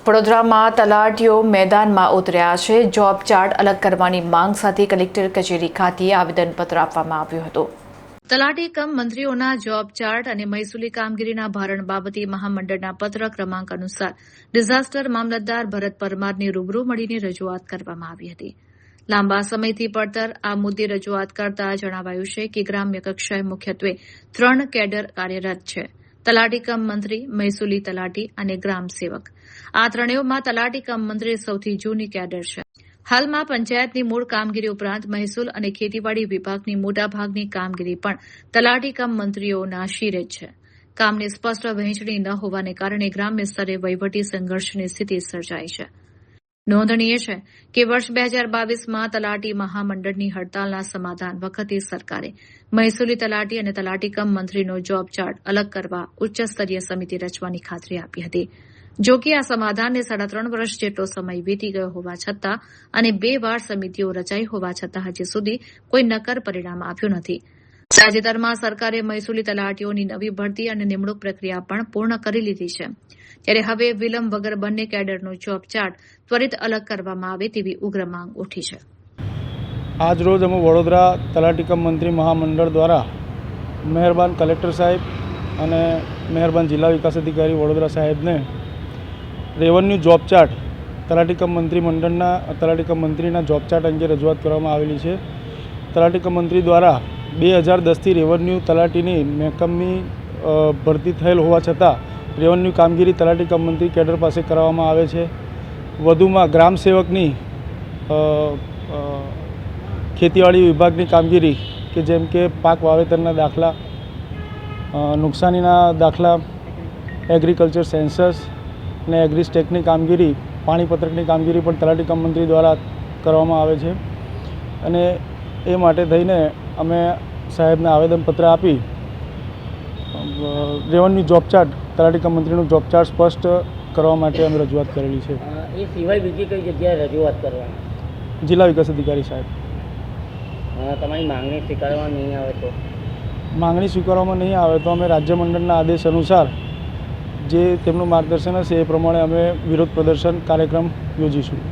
વડોદરામાં તલાટીઓ મેદાનમાં ઉતર્યા છે। જોબ ચાર્ટ અલગ કરવાની માંગ સાથે કલેક્ટર કચેરી ખાતે આવેદનપત્ર આપવામાં આવ્યું હતું। તલાટી કમ મંત્રીઓના જોબ ચાર્ટ અને મહેસૂલી કામગીરીના ભારણ બાબતે મહામંડળના પત્ર ક્રમાંક અનુસાર ડિઝાસ્ટર મામલતદાર ભરત પરમારની રૂબરૂ મળીને રજૂઆત કરવામાં આવી હતી। લાંબા સમયથી પડતર આ મુદ્દે રજૂઆત કરતા જણાવાયું છે કે ગ્રામ્ય કક્ષાએ મુખ્યત્વે 3 કેડર કાર્યરત છે: તલાટી કમ મંત્રી, મહેસૂલી તલાટી અને ગ્રામ સેવક। આ ત્રણેયમાં તલાટી કમ મંત્રી સૌથી જૂની કેડર છે। હાલમાં પંચાયતની મૂળ કામગીરી ઉપરાંત મહેસૂલ અને ખેતીવાડી વિભાગની મોટાભાગની કામગીરી પણ તલાટી કમ મંત્રીઓના શિરે જ છે। કામની સ્પષ્ટ વહેંચણી ન હોવાને કારણે ગ્રામ્ય સ્તરે વહીવટી સંઘર્ષની સ્થિતિ સર્જાઈ છે। નોંધનીય છે કે વર્ષ 2022માં તલાટી મહામંડળની હડતાલના સમાધાન વખતે સરકારે મહેસૂલી તલાટી અને તલાટી કમ મંત્રીનો જોબ ચાર્ટ અલગ કરવા ઉચ્ચસ્તરીય સમિતિ રચવાની ખાતરી આપી હતી। જો કે આ સમાધાનને 3.5 વર્ષ જેટલો સમય વીતી ગયો હોવા છતાં અને 2 વાર સમિતિઓ રચાઈ હોવા છતાં હજી સુધી કોઈ નક્કર પરિણામ આવ્યું નથી। તાજેતરમાં સરકારે મહેસૂલી તલાટીઓની નવી ભરતી અને નિમણૂક પ્રક્રિયા પણ પૂર્ણ કરી લીધી છે, ત્યારે હવે વિલંબ વગર બંને કેડરનો જોબ ચાર્ટ ત્વરિત અલગ કરવામાં આવે તેવી ઉગ્ર માંગ ઉઠી છે। આજ રોજ અમે વડોદરા તલાટી કમ મંત્રી મહામંડળ દ્વારા મહેરબાન કલેક્ટર સાહેબ અને મહેરબાન જિલ્લા વિકાસ અધિકારી વડોદરા સાહેબને રેવન્યુ જોબ ચાર્ટ તલાટી કમ મંત્રી મંડળના તલાટી કમ મંત્રીના જોબ ચાર્ટ અંગે રજૂઆત કરવામાં આવેલી છે। તલાટી કમ મંત્રી દ્વારા 2010થી રેવન્યુ તલાટીની મહેકમની ભરતી થયેલ હોવા છતાં રેવન્યુ કામગીરી તલાટી કમ મંત્રી કેડર પાસે કરવામાં આવે છે। વધુમાં ગ્રામ સેવકની ખેતીવાડી વિભાગની કામગીરી કે જેમ કે પાક વાવેતરના દાખલા, નુકસાનીના દાખલા, એગ્રીકલ્ચર સેન્સસ અને એગ્રીસ્ટેકની કામગીરી, પાણીપત્રકની કામગીરી પણ તલાટી કમ મંત્રી દ્વારા કરવામાં આવે છે। અને એ માટે થઈને અમે સાહેબને આવેદનપત્ર આપી રેવન્યુ જોબ ચાર્ટ તલાટી કમ મંત્રીનું જોબ ચાર્ટ સ્પષ્ટ કરવા માટે અમે રજૂઆત કરેલી છે। એ સિવાય બીજી કઈ જગ્યાએ રજૂઆત કરવાની? જિલ્લા વિકાસ અધિકારી સાહેબ। તમારી માંગણી સ્વીકારવામાં નહીં આવે તો? માંગણી સ્વીકારવામાં નહીં આવે તો અમે રાજ્ય મંડળના આદેશ અનુસાર જે તેમનું માર્ગદર્શન હશે એ પ્રમાણે અમે વિરોધ પ્રદર્શન કાર્યક્રમ યોજીશું।